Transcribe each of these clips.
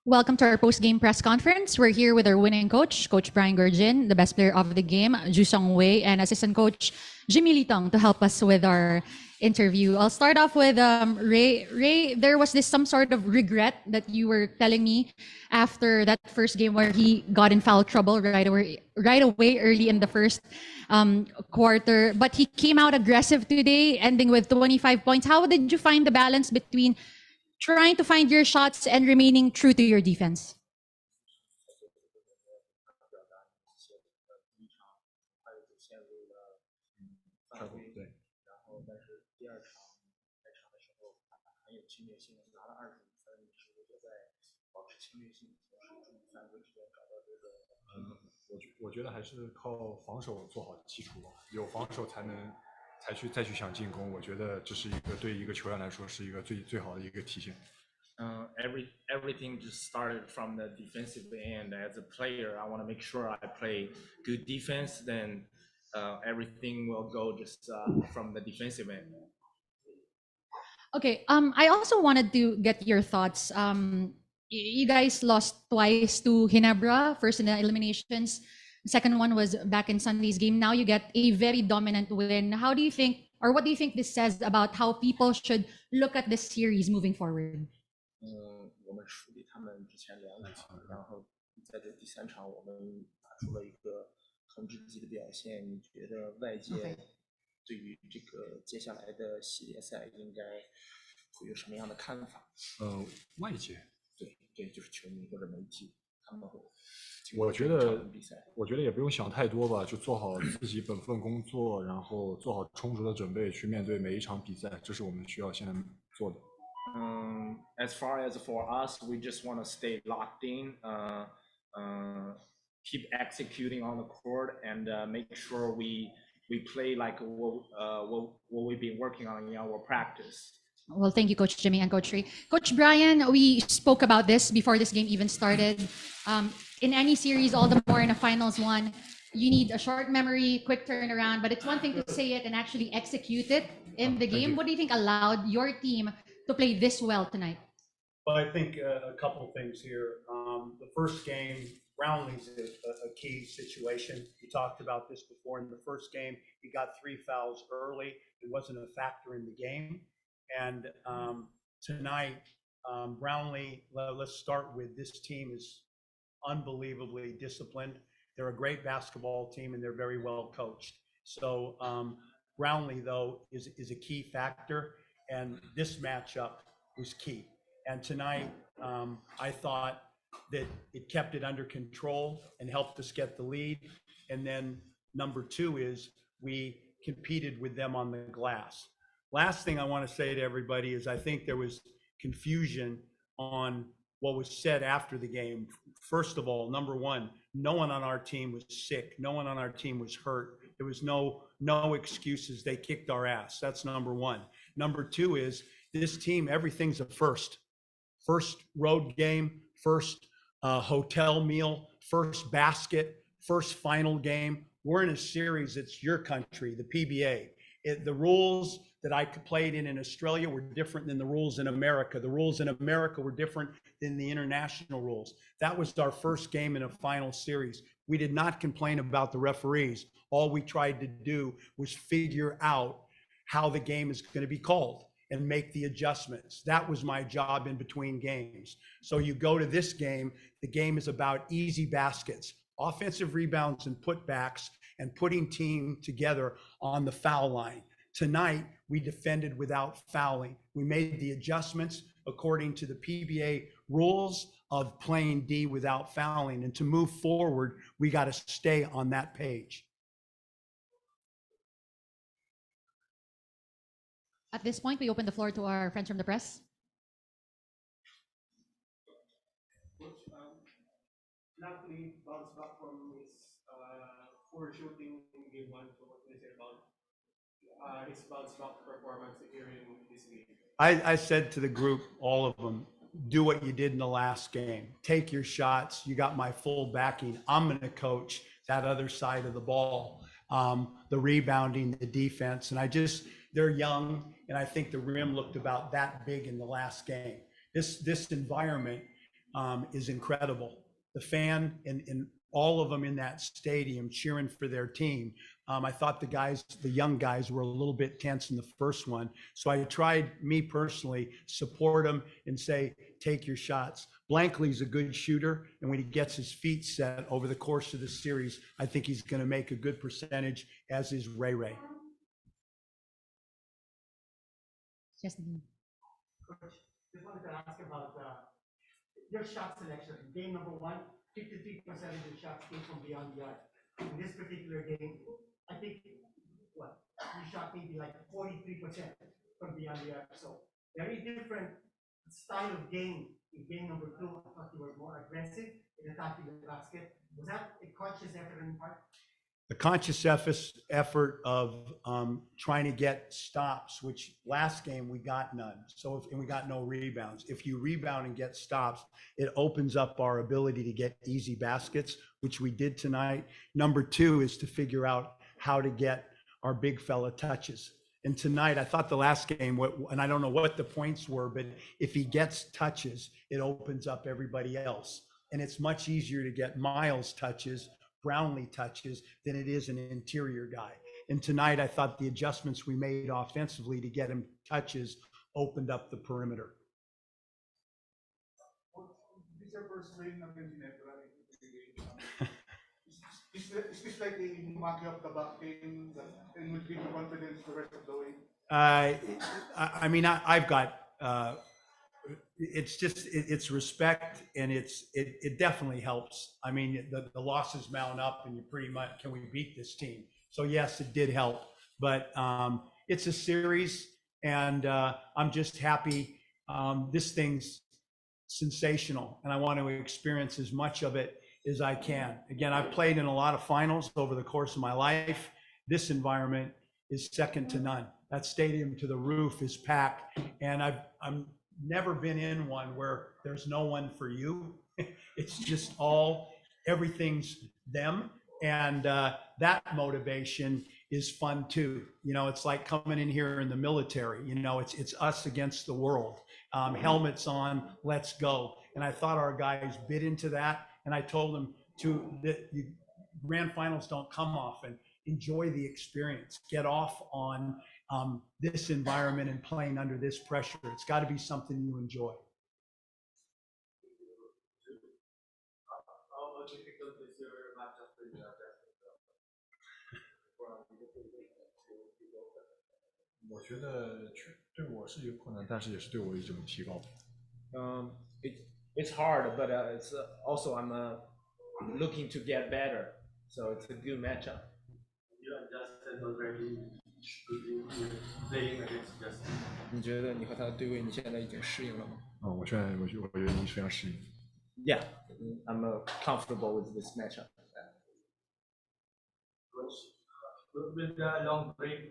Welcome to our post-game press conference. We're here with our winning coach, Coach Brian Gurjin, the best player of the game, Jusong Wei, and assistant coach Jimmy Litong to help us with our interview. I'll start off with Ray. Ray, there was this some sort of regret that you were telling me after that first game where he got in foul trouble right away early in the first quarter. But he came out aggressive today, ending with 25 points. How did you find the balance between trying to find your shots and remaining true to your defense?我觉得还是靠防守做好基础吧，有防守才能再去想进攻。我觉得这是一个对一个球员来说是一个最好的一个体现。Everything just started from the defensive end. As a player, I want to make sure I play good defense. Then everything will go just from the defensive end. Okay. I also wanted to get your thoughts. You guys lost twice to Ginebra, first in the eliminations. Second one was back in Sunday's game. Now you get a very dominant win. How do you think, or what do you think this says about how people should look at this series moving forward? 我们输给他们之前2场，然后在这第3场我们打出了一个统治级的表现。你觉得外界对于这个接下来的系列赛应该会有什么样的看法？外界对，就是球迷或者媒体，他们会。我觉得也不用想太多吧，就做好自己本分工作，然后做好充足的准备去面对每一场比赛，这是我们需要现在做的。As far as for us, we just want to stay locked in, keep executing on the court, and make sure we play like what we've been working on in our practice. Well, thank you, Coach Jimmy and Coach Ray. Coach Brian, we spoke about this before this game even started. In any series, all the more in a finals one, you need a short memory, quick turnaround, but it's one thing to say it and actually execute it in the game. What do you think allowed your team to play this well tonight? Well, I think a couple things here. The first game, Brownlee's a key situation. We talked about this before. In the first game, he got 3 fouls early. It wasn't a factor in the game. And tonight, Brownlee, let's start with this team is unbelievably disciplined. They're a great basketball team and they're very well coached. So Brownlee, though, is a key factor, and this matchup was key. And tonight, I thought that it kept it under control and helped us get the lead. And then number 2 is we competed with them on the glass. Last thing I want to say to everybody is I think there was confusion on what was said after the game. First of all, number 1, no one on our team was sick. No one on our team was hurt. There was no excuses. They kicked our ass. That's number 1. Number 2 is this team, everything's a first. First road game, first hotel meal, first basket, first final game. We're in a series. It's your country, the PBA. The rules that I played in Australia were different than the rules in America. The rules in America were different than the international rules. That was our first game in a final series. We did not complain about the referees. All we tried to do was figure out how the game is going to be called and make the adjustments. That was my job in between games. So you go to this game, the game is about easy baskets, offensive rebounds and putbacks, and putting team together on the foul line. Tonight, we defended without fouling. We made the adjustments according to the PBA rules of playing D without fouling. And to move forward, we got to stay on that page. At this point, we open the floor to our friends from the press. Napoli bounced back from his poor shooting in game 1. So what can you say about his bounce back performance here in this game? I said to the group, all of them, do what you did in the last game. Take your shots. You got my full backing. I'm going to coach that other side of the ball, the rebounding, the defense. And they're young, and I think the rim looked about that big in the last game. This environment is incredible. The fan and all of them in that stadium cheering for their team. I thought the young guys were a little bit tense in the first one. So I tried, me personally, support them and say, take your shots. Blankley's a good shooter, and when he gets his feet set over the course of the series, I think he's going to make a good percentage, as is Ray Ray. Just Coach, just wanted to ask about your shot selection. Game number one, 53% of your shots came from beyond the arc. In this particular game, I think, what, you shot maybe like 43% from beyond the arc. So very different style of game in game number two. I thought you were more aggressive in attacking the basket. Was that a conscious effort on your part? The conscious effort of trying to get stops, which last game we got none. So and we got no rebounds. If you rebound and get stops, it opens up our ability to get easy baskets, which we did tonight. Number two is to figure out how to get our big fella touches. And tonight, I thought the last game, and I don't know what the points were, but if he gets touches, it opens up everybody else. And it's much easier to get Miles touches, Brownlee touches, than it is an interior guy. And tonight, I thought the adjustments we made offensively to get him touches opened up the perimeter. This is your first win against Ginebra in the game. Is this like a mock up the back game and will give you confidence the rest of the way? I mean, I've got, it's just, it's respect, and it definitely helps. I mean, the losses mount up and you pretty much, can we beat this team? So yes, it did help, but it's a series, and I'm just happy. This thing's sensational, and I want to experience as much of it as I can. Again, I've played in a lot of finals over the course of my life. This environment is second to none. That stadium to the roof is packed, and I'm never been in one where there's no one for you. It's just everything's them, and that motivation is fun too. You know, it's like coming in here in the military. You know, it's us against the world. Helmets on, let's go. And I thought our guys bit into that, and I told them that grand finals don't come often. Enjoy the experience. Get off on this environment and playing under this pressure. It's got to be something you enjoy. How difficult is your matchup with the 我觉得对我是有困难，但是也是对我一种提高。It's hard, but it's also I'm looking to get better, so it's a good matchup. You adjusted already playing against Justin? 你觉得你和他的对位，你现在已经适应了吗？我觉得你非常适应。Yeah, I'm comfortable with this matchup. With the long break,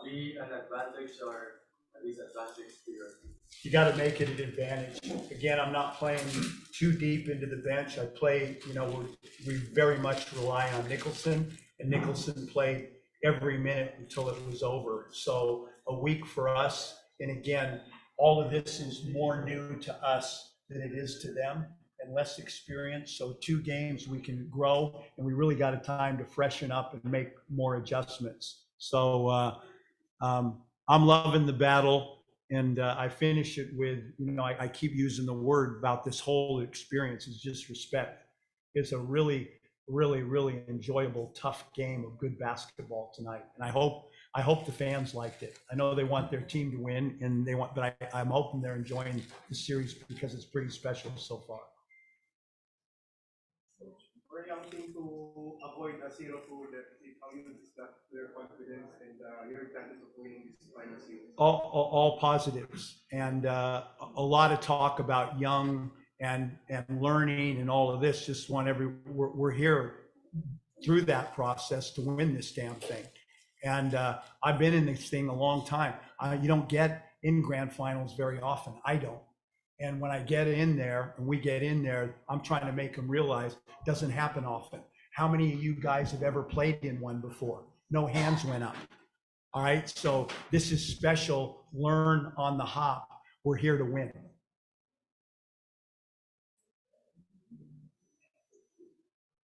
be an advantage or a disadvantage to your team? You got to make it an advantage. Again, I'm not playing too deep into the bench. I play, you know, we very much rely on Nicholson, and Nicholson played every minute until it was over. So a week for us. And again, all of this is more new to us than it is to them, and less experience. So 2 games we can grow, and we really got a time to freshen up and make more adjustments. So I'm loving the battle. And I finish it with, you know, I keep using the word about this whole experience is just respect. It's a really, really, really enjoyable, tough game of good basketball tonight. And I hope the fans liked it. I know they want their team to win, and but I'm hoping they're enjoying the series because it's pretty special so far. Very young thing to avoid a 0-2 deficit. How you discuss their confidence and your chances of winning this final series? All positives, and a lot of talk about young and learning and all of this. Just we're here through that process to win this damn thing. And I've been in this thing a long time. You don't get in grand finals very often. I don't. And when I get in there and we get in there, I'm trying to make them realize it doesn't happen often. How many of you guys have ever played in one before? No hands went up. All right, so this is special. Learn on the hop. We're here to win.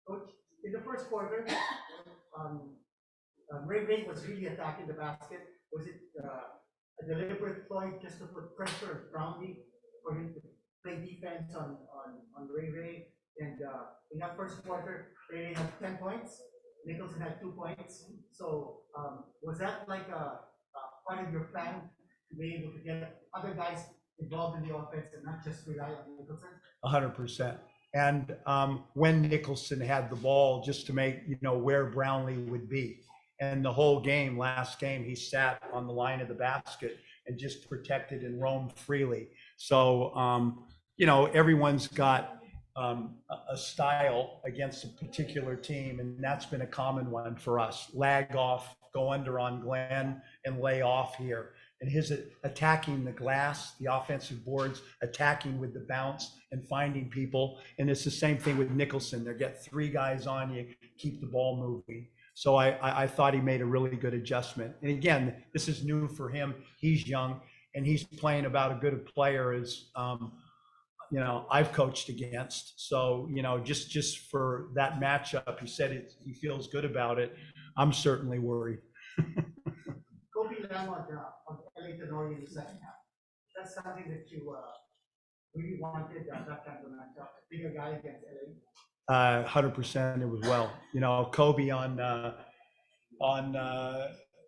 Coach, in the first quarter, Ray was really attacking the basket. Was it a deliberate ploy just to put pressure on Brownlee for him to play defense on Ray? And in that first quarter, Ray had 10 points. Nicholson had 2 points. So was that like a part of your plan to be able to get other guys involved in the offense and not just rely on Nicholson? 100%. And when Nicholson had the ball, just to make, where Brownlee would be. And the whole game, last game, he sat on the line of the basket and just protected and roamed freely. So, everyone's got a style against a particular team, and that's been a common one for us. Lag off, go under on Glenn, and lay off here. And his attacking the glass, the offensive boards, attacking with the bounce and finding people. And it's the same thing with Nicholson. They get 3 guys on you, keep the ball moving. So I thought he made a really good adjustment. And again, this is new for him. He's young, and he's playing about as good a player as I've coached against. So just for that matchup, he said he feels good about it. I'm certainly worried. Kobe Lam on LA Tenori in the second half. That's something that you really wanted that kind of matchup, being a guy against LA. 100% it was well. Kobe on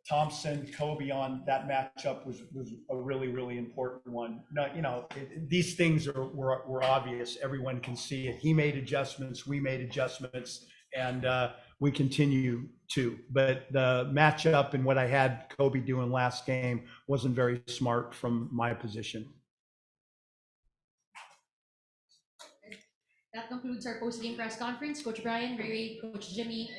Thompson, Kobe on that matchup was a really, really important one. No, these things were obvious. Everyone can see it. He made adjustments, we made adjustments, and we continue to. But the matchup and what I had Kobe doing last game wasn't very smart from my position. That concludes our post-game press conference. Coach Brian, Ray, Coach Jimmy,